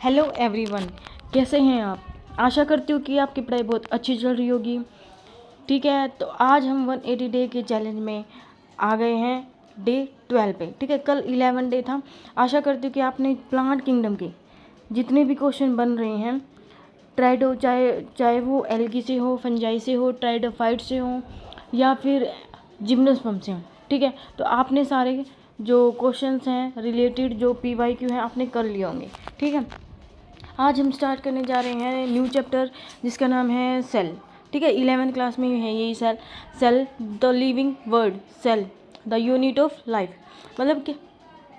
Hello everyone, कैसे हैं आप। आशा करती हूँ कि आपकी पढ़ाई बहुत अच्छी चल रही होगी। ठीक है, तो आज हम 180 डे के चैलेंज में आ गए हैं डे 12 पे। ठीक है, कल 11 डे था। आशा करती हूँ कि आपने प्लांट किंगडम के जितने भी क्वेश्चन बन रहे हैं, ट्राइडो चाहे वो एल्गी से हो, फंजाई से हो, ट्राइडोफाइट से हो या फिर जिम्नोस्पर्म से हो। ठीक है, तो आपने सारे जो क्वेश्चंस हैं रिलेटेड जो PYQ हैं आपने कर लिए होंगे। ठीक है, आज हम स्टार्ट करने जा रहे हैं न्यू चैप्टर जिसका नाम है सेल। ठीक है, 11th क्लास में है यही cell. Cell the living word, cell the unit of life.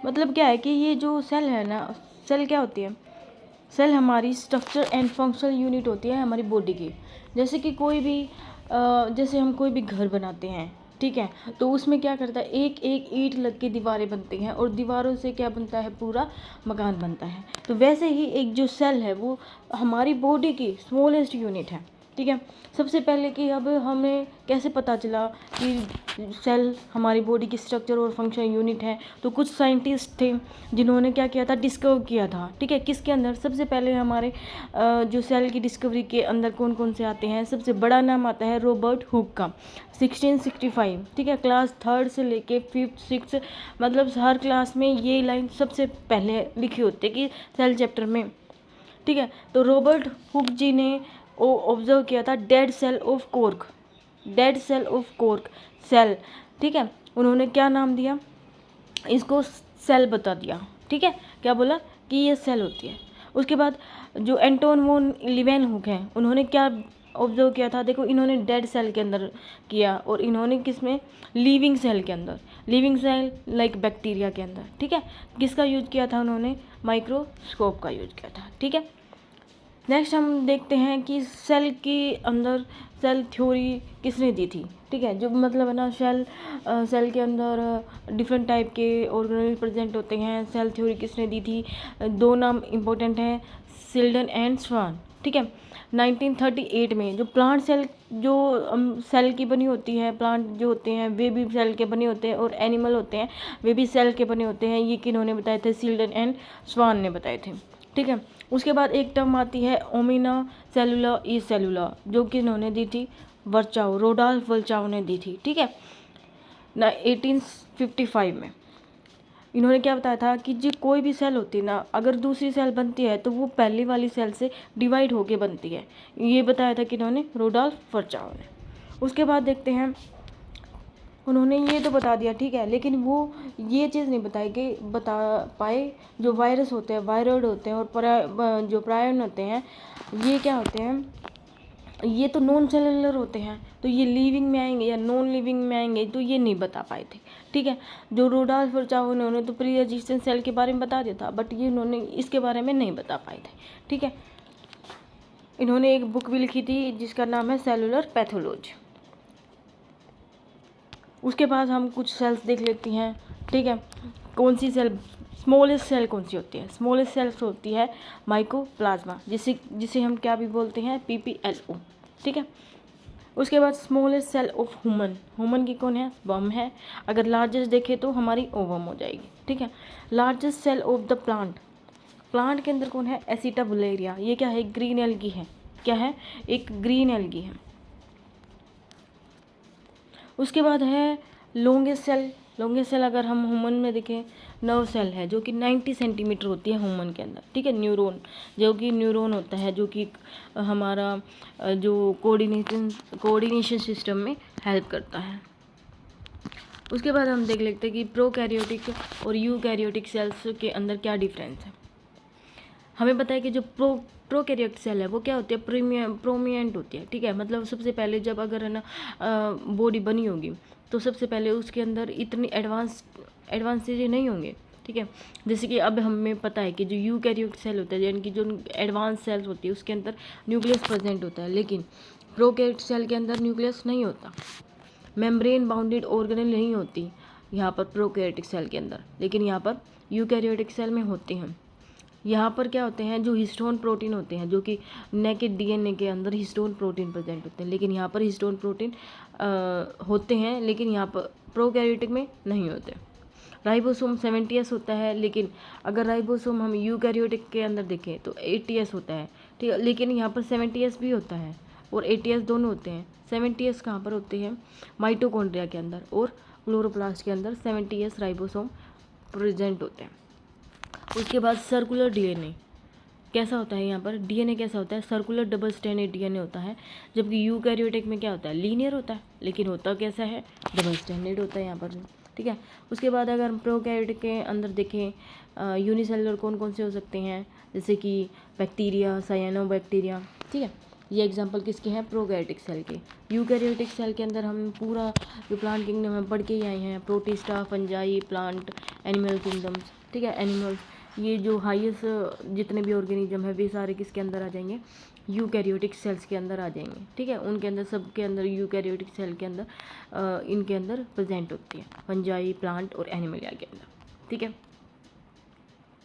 मतलब क्या है कि ये जो सेल है ना, सेल क्या होती है। सेल हमारी स्ट्रक्चर एंड फंक्शनल यूनिट होती है हमारी बॉडी की। जैसे कि जैसे हम कोई भी घर बनाते हैं, ठीक है, तो उसमें क्या करता है, एक एक ईंट लग के दीवारें बनती हैं और दीवारों से क्या बनता है, पूरा मकान बनता है। तो वैसे ही एक जो सेल है वो हमारी बॉडी की स्मॉलेस्ट यूनिट है। ठीक है, सबसे पहले कि अब हमें कैसे पता चला कि सेल हमारी बॉडी की स्ट्रक्चर और फंक्शन यूनिट है। तो कुछ साइंटिस्ट थे जिन्होंने क्या किया था, डिस्कवर किया था। ठीक है, किसके अंदर, सबसे पहले हमारे जो सेल की डिस्कवरी के अंदर कौन कौन से आते हैं। सबसे बड़ा नाम आता है रॉबर्ट हुक का, 1665। ठीक है, क्लास 3rd से लेके 5th 6th, मतलब हर क्लास में ये लाइन सबसे पहले लिखी होती है कि सेल चैप्टर में। ठीक है, तो रॉबर्ट हुक जी ने ऑब्जर्व किया था dead cell of cork, dead cell of cork cell. ठीक है, उन्होंने क्या नाम दिया इसको, सेल बता दिया। ठीक है, क्या बोला कि ये सेल होती है। उसके बाद जो एंटोन वॉन लीवेनहुक हैं, उन्होंने क्या ऑब्जर्व किया था, देखो इन्होंने डेड सेल के अंदर किया और इन्होंने किस में, लिविंग सेल के अंदर, लिविंग सेल लाइक बैक्टीरिया के अंदर। ठीक है, किसका यूज किया था उन्होंने, माइक्रोस्कोप का यूज किया था। ठीक है, नेक्स्ट हम देखते हैं कि सेल के अंदर सेल थ्योरी किसने दी थी। ठीक है, जो मतलब है ना, सेल के अंदर डिफरेंट टाइप के ऑर्गेनेल प्रेजेंट होते हैं। सेल थ्योरी किसने दी थी, दो नाम इम्पोर्टेंट हैं, सिल्डन एंड स्वान। ठीक है, 1938 में जो प्लांट सेल जो सेल की बनी होती है, प्लांट जो होते हैं वे भी सेल के बने होते हैं और एनिमल होते हैं वे भी सेल के बने होते हैं। ये किन्होंने बताए थे, सिल्डन एंड स्वान ने बताए थे। ठीक है, उसके बाद एक टर्म आती है ओमिना सेलुला ई सेलुला, जो कि इन्होंने दी थी वर्चाओ, रोडाल्फ वर्चाओ ने दी थी। ठीक है, 1855 में इन्होंने क्या बताया था कि जो कोई भी सेल होती है ना, अगर दूसरी सेल बनती है तो वो पहली वाली सेल से डिवाइड होके बनती है। ये बताया था कि इन्होंने, रोडाल्फ वर्चाओ ने। उसके बाद देखते हैं, उन्होंने ये तो बता दिया, ठीक है, लेकिन वो ये चीज़ नहीं बता पाए जो वायरस होते हैं, वायरॉइड होते हैं और जो प्रायन होते हैं, ये क्या होते हैं, ये तो नॉन सेलुलर होते हैं। तो ये लिविंग में आएंगे या नॉन लिविंग में आएंगे, तो ये नहीं बता पाए थे। ठीक है, जो रोडाल्फ वर्चाओ उन्होंने तो प्री एग्जिस्टेंट सेल के बारे में बता दिया था, बट ये उन्होंने इसके बारे में नहीं बता पाए थे। ठीक है, इन्होंने एक बुक भी लिखी थी जिसका नाम है सेलुलर पैथोलॉजी। उसके बाद हम कुछ सेल्स देख लेती हैं। ठीक है, कौन सी सेल, स्मॉलेस्ट सेल कौन सी होती है, स्मॉलेस्ट सेल्स होती है माइकोप्लाज्मा, जिसे हम क्या भी बोलते हैं, PPLO। ठीक है, उसके बाद स्मॉलेस्ट सेल ऑफ ह्यूमन की कौन है, स्पर्म है। अगर लार्जेस्ट देखें तो हमारी ओवम हो जाएगी। ठीक है, largest cell of the plant के अंदर कौन है, एसिटाबुलेरिया। ये क्या है, ग्रीन एल्गी है। क्या है, एक ग्रीन एल्गी है। उसके बाद है लॉन्गेस्ट सेल अगर हम ह्यूमन में देखें, नर्व सेल है जो कि 90 सेंटीमीटर होती है ह्यूमन के अंदर। ठीक है, न्यूरॉन होता है जो कि हमारा जो कोऑर्डिनेशन सिस्टम में हेल्प करता है। उसके बाद हम देख लेते हैं कि प्रोकैरियोटिक और यूकैरियोटिक सेल्स के अंदर क्या डिफरेंस है। हमें पता है कि जो प्रोकैरियोटिक सेल है वो क्या होती है, प्रोमिएंट होती है। ठीक है, मतलब सबसे पहले जब अगर है ना बॉडी बनी होगी तो सबसे पहले उसके अंदर इतनी एडवांस चीज़ें नहीं होंगे। ठीक है, जैसे कि अब हमें पता है कि जो यूकैरियोटिक सेल होता है, यानी कि जो एडवांस सेल्स होती है, उसके अंदर न्यूक्लियस प्रेजेंट होता है, लेकिन प्रोकैरियोटिक सेल के अंदर न्यूक्लियस नहीं होता, मेम्ब्रेन बाउंडेड ऑर्गेनेल नहीं होती यहाँ पर प्रोकैरियोटिक सेल के अंदर, लेकिन यहाँ पर यूकैरियोटिक सेल में होती हैं। यहाँ पर क्या होते हैं, जो हिस्टोन प्रोटीन होते हैं, जो कि नेकेड DNA के अंदर हिस्टोन प्रोटीन प्रेजेंट होते हैं, लेकिन यहाँ पर हिस्टोन प्रोटीन होते हैं, लेकिन यहाँ पर प्रोकैरियोटिक में नहीं होते। राइबोसोम 70s होता है, लेकिन अगर राइबोसोम हम यूकैरियोटिक के अंदर देखें तो 80s होता है, ठीक है। लेकिन यहाँ पर 70s भी होता है और 80s दोनों होते हैं। 70s कहाँ पर होते हैं? माइटोकॉन्ड्रिया के अंदर और क्लोरोप्लास्ट के अंदर 70s राइबोसोम प्रेजेंट होते हैं। उसके बाद सर्कुलर डीएनए कैसा होता है? यहाँ पर डीएनए कैसा होता है? सर्कुलर डबल स्ट्रैंडेड डीएनए होता है, जबकि यूकैरियोटिक में क्या होता है? लीनियर होता है, लेकिन होता कैसा है? डबल स्ट्रैंडेड होता है यहाँ पर भी, ठीक है। उसके बाद अगर हम प्रोकैरियोटिक के अंदर देखें, यूनिसेलुलर कौन कौन से हो सकते हैं? जैसे कि बैक्टीरिया, साइनोबैक्टीरिया, ठीक है। ये एग्जांपल किसके हैं? प्रोकैरियोटिक सेल के। यूकैरियोटिक सेल के अंदर हम पूरा जो प्लांट किंगडम में पढ़ के ही आए हैं, protista, fungi, plant, animal kingdoms, ठीक है। एनिमल्स, ये जो हाईएस्ट जितने भी ऑर्गेनिज्म है वे सारे किसके अंदर आ जाएंगे? यूकैरियोटिक सेल्स के अंदर आ जाएंगे, ठीक है। उनके अंदर, सबके अंदर, यूकैरियोटिक सेल के अंदर इनके अंदर प्रेजेंट होती है, फंजाई, प्लांट और एनिमलिया के अंदर, ठीक है।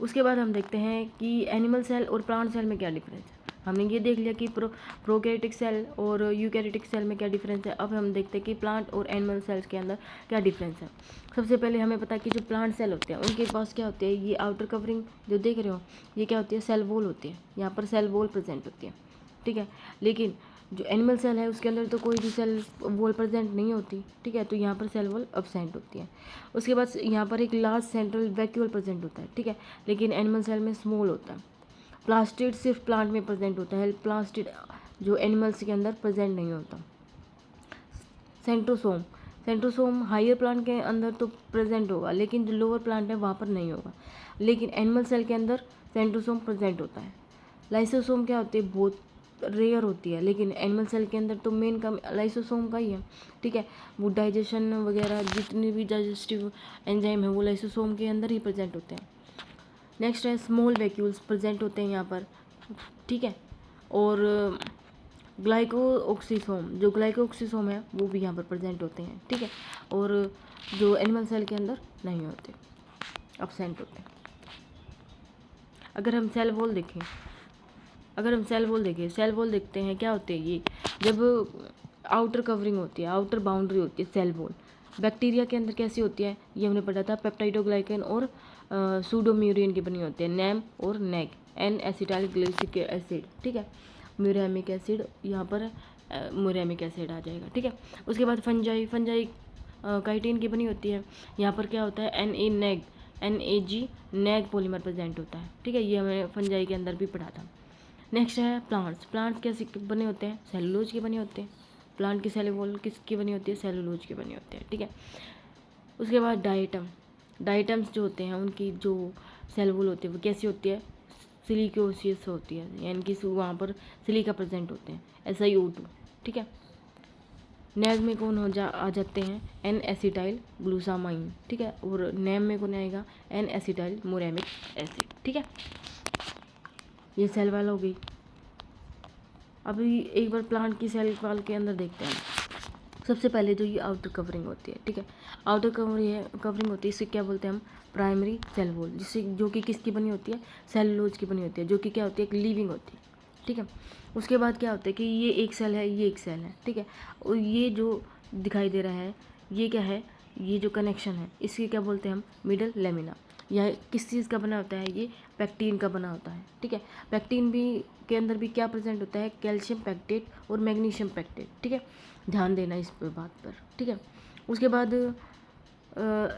उसके बाद हम देखते हैं कि एनिमल सेल और प्लांट सेल में क्या डिफरेंस है। हमने ये देख लिया कि प्रोकैरियोटिक सेल और यूकैरियोटिक सेल में क्या डिफरेंस है। अब हम देखते हैं कि प्लांट और एनिमल सेल्स के अंदर क्या डिफरेंस है। सबसे पहले हमें पता है कि जो प्लांट सेल होते हैं उनके पास क्या होते हैं? ये आउटर कवरिंग जो देख रहे हो, ये क्या होती है? सेल वॉल होती है। यहाँ पर सेल वॉल प्रेजेंट होती है, ठीक है। लेकिन जो एनिमल सेल है उसके अंदर तो कोई भी सेल वॉल प्रेजेंट नहीं होती, ठीक है। तो यहाँ पर सेल वॉल एब्सेंट होती है। उसके बाद यहाँ पर एक लार्ज सेंट्रल वैक्यूल प्रेजेंट होता है, ठीक है। लेकिन एनिमल सेल में स्मॉल होता है। प्लास्टिड सिर्फ प्लांट में प्रेजेंट होता है, प्लास्टिड जो एनिमल्स के अंदर प्रेजेंट नहीं होता। सेंट्रोसोम, सेंट्रोसोम हायर प्लांट के अंदर तो प्रेजेंट होगा, लेकिन जो लोअर प्लांट है वहाँ पर नहीं होगा। लेकिन एनिमल सेल के अंदर सेंट्रोसोम प्रेजेंट होता है। लाइसोसोम क्या होती है? बहुत रेयर होती है, लेकिन एनिमल सेल के अंदर तो मेन काम लाइसोसोम का ही है, ठीक है। वो डाइजेशन वगैरह जितनी भी डाइजेस्टिव एंजाइम है वो लाइसोसोम के अंदर ही प्रेजेंट होते हैं। नेक्स्ट है स्मॉल वैक्यूल्स प्रेजेंट होते हैं यहाँ पर, ठीक है। और ग्लाइकोऑक्सीसोम, जो ग्लाइकोऑक्सीसोम है वो भी यहाँ पर प्रेजेंट होते हैं, ठीक है। और जो एनिमल सेल के अंदर नहीं होते, एब्सेंट होते हैं। अगर हम सेल वॉल देखें, सेल वॉल देखते हैं क्या होते हैं ये? जब आउटर कवरिंग होती है, आउटर बाउंड्री होती है सेल वॉल। बैक्टीरिया के अंदर कैसी होती है? ये हमने पढ़ा था, पेप्टाइडोग्लाइकन और सूडोम्यूरिन की बनी होती है, नैम और नेग, एन एसिटाइल ग्लिसरिक एसिड, ठीक है। म्यूरेमिक एसिड, यहाँ पर म्यूरेमिक एसिड आ जाएगा, ठीक है। उसके बाद फंजाई, काइटिन की बनी होती है। यहाँ पर क्या होता है? NAG नेग पॉलीमर प्रेजेंट होता है, ठीक है। ये हमें फंजाई के अंदर भी पढ़ा था। नेक्स्ट है प्लांट्स कैसे बने होते हैं? सेलुलोज के बने होते हैं। प्लांट की सेल वॉल किसकी बनी होती है? सेलुलोज की बनी होती है, ठीक है। उसके बाद डाइटम्स जो होते हैं उनकी जो सेल वॉल होती है वो कैसी होती है? सिलिकोसियस होती है, यानी कि वहाँ पर सिलिका प्रेजेंट होते हैं, SiO2, ठीक है। नेग में कौन आ जाते हैं? एन एसिटाइल ग्लूसामाइन, ठीक है। और नेम में कौन आएगा? एन एसिटाइल मोरेमिक एसिड, ठीक है। ये सेल वाल हो गई। अभी एक बार प्लांट की सेल वाल के अंदर देखते हैं। सबसे पहले जो ये आउटर कवरिंग होती है, ठीक है। आउटर कवरिंग होती है, इसे क्या बोलते हैं हम? प्राइमरी सेल वॉल, जिससे जो कि किसकी बनी होती है? सेलुलोज की बनी होती है, जो कि क्या होती है? एक लिविंग होती है, ठीक है। उसके बाद क्या होता है कि ये एक सेल है, ये एक सेल है, ठीक है। और ये जो दिखाई दे रहा है ये क्या है? ये जो कनेक्शन है इसके क्या बोलते हैं हम? Middle lamina. यह किस चीज़ का बना होता है? ये पैक्टीन का बना होता है, ठीक है। पैक्टीन भी के अंदर भी क्या प्रेजेंट होता है? कैल्शियम पैक्टेट और मैग्नीशियम पैक्टेट, ठीक है। ध्यान देना इस बात पर, ठीक है। उसके बाद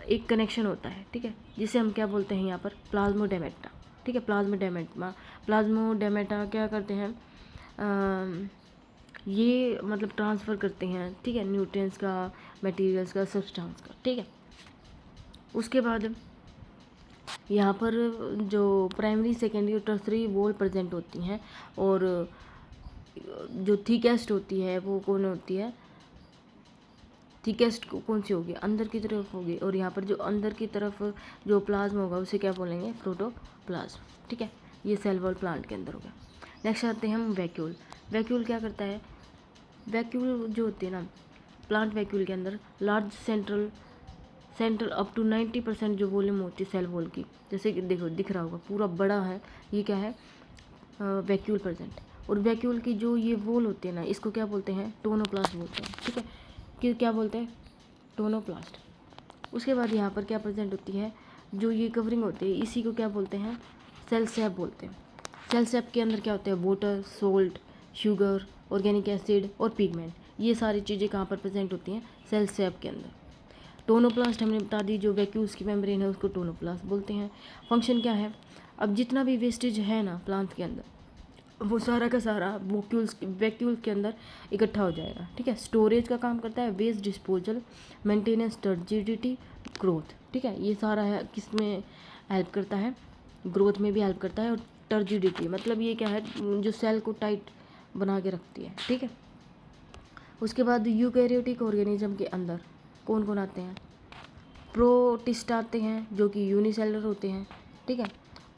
एक कनेक्शन होता है, ठीक है, जिसे हम क्या बोलते हैं यहाँ पर? प्लाज्मोडेमेटा, ठीक है। प्लाज्मोडेमेटा क्या करते हैं? ये मतलब ट्रांसफ़र करते हैं, ठीक है, न्यूट्रिएंट्स का, मटेरियल्स का, सब्सटेंस का, ठीक है। उसके बाद यहाँ पर जो प्राइमरी, सेकेंडरी और टर्सरी वॉल प्रेजेंट होती हैं, और जो थिकेस्ट होती है वो कौन होती है? थिकेस्ट कौन सी होगी? अंदर की तरफ होगी। और यहाँ पर जो अंदर की तरफ जो प्लाज्मा होगा उसे क्या बोलेंगे? प्रोटोप्लाज्म, ठीक है। ये सेल वॉल प्लांट के अंदर होगा। नेक्स्ट आते हैं हम वैक्यूल। वैक्यूल क्या करता है? वैक्यूल जो होती है ना, प्लांट वैक्यूल के अंदर लार्ज सेंट्रल अप टू 90% जो वॉल्यूम होती है सेल वॉल की, जैसे कि देखो दिख रहा होगा पूरा बड़ा है, ये क्या है? Vacuole present. और वैक्यूल की जो ये वॉल होती है ना, इसको क्या बोलते हैं? टोनोप्लास्ट बोलते हैं, ठीक है। कि क्या बोलते हैं? टोनोप्लास्ट। उसके बाद यहाँ पर क्या प्रेजेंट होती है, जो ये कवरिंग होती है इसी को क्या बोलते हैं, सेल सैप बोलते हैं। सेल सैप के अंदर क्या होता है, water, salt, sugar, organic acid और पिगमेंट, ये सारी चीज़ें कहाँ पर प्रेजेंट होती हैं, सेल सैप के अंदर। टोनोप्लास्ट हमने बता दी, जो वैक्यूल्स की मेम्ब्रेन है उसको टोनोप्लास्ट बोलते हैं। फंक्शन क्या है, अब जितना भी वेस्टेज है ना प्लांट के अंदर, वो सारा का सारा वैक्यूल्स के अंदर इकट्ठा हो जाएगा, ठीक है। स्टोरेज का काम करता है, waste disposal, maintenance, turgidity, growth, ठीक है। ये सारा है किस में हेल्प करता है, ग्रोथ में भी हेल्प करता है। और टर्जिडिटी मतलब ये क्या है, जो सेल को टाइट बना के रखती है, ठीक है। उसके बाद यूकैरियोटिक ऑर्गेनिज्म के अंदर कौन कौन आते हैं, प्रोटिस्ट आते हैं जो कि यूनिसेलुलर होते हैं, ठीक है।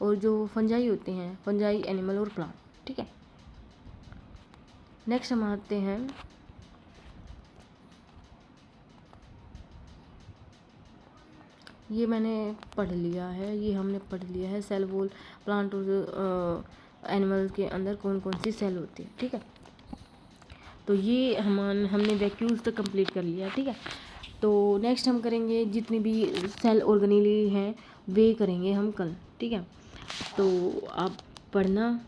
और जो फंजाई होते हैं, फंजाई एनिमल और प्लांट, ठीक है। नेक्स्ट हम आते हैं ये मैंने पढ़ लिया है, ये हमने पढ़ लिया है, सेल वॉल प्लांट और एनिमल के अंदर कौन कौन सी सेल होती है, ठीक है। तो ये हमने वैक्यूल्स तक कंप्लीट कर लिया, ठीक है। तो नेक्स्ट हम करेंगे जितनी भी सेल ऑर्गेनेली हैं वे करेंगे हम कल, ठीक है। तो आप पढ़ना,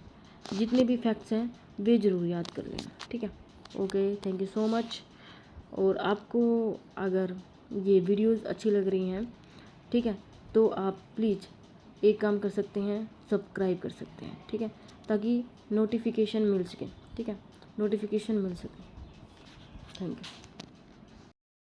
जितने भी फैक्ट्स हैं वे ज़रूर याद कर लेना, ठीक है। Okay, thank you so much. और आपको अगर ये वीडियोस अच्छी लग रही हैं, ठीक है, तो आप प्लीज़ एक काम कर सकते हैं, सब्सक्राइब कर सकते हैं, ठीक है, ताकि नोटिफिकेशन मिल सके, ठीक है, नोटिफिकेशन मिल सके। Thank you.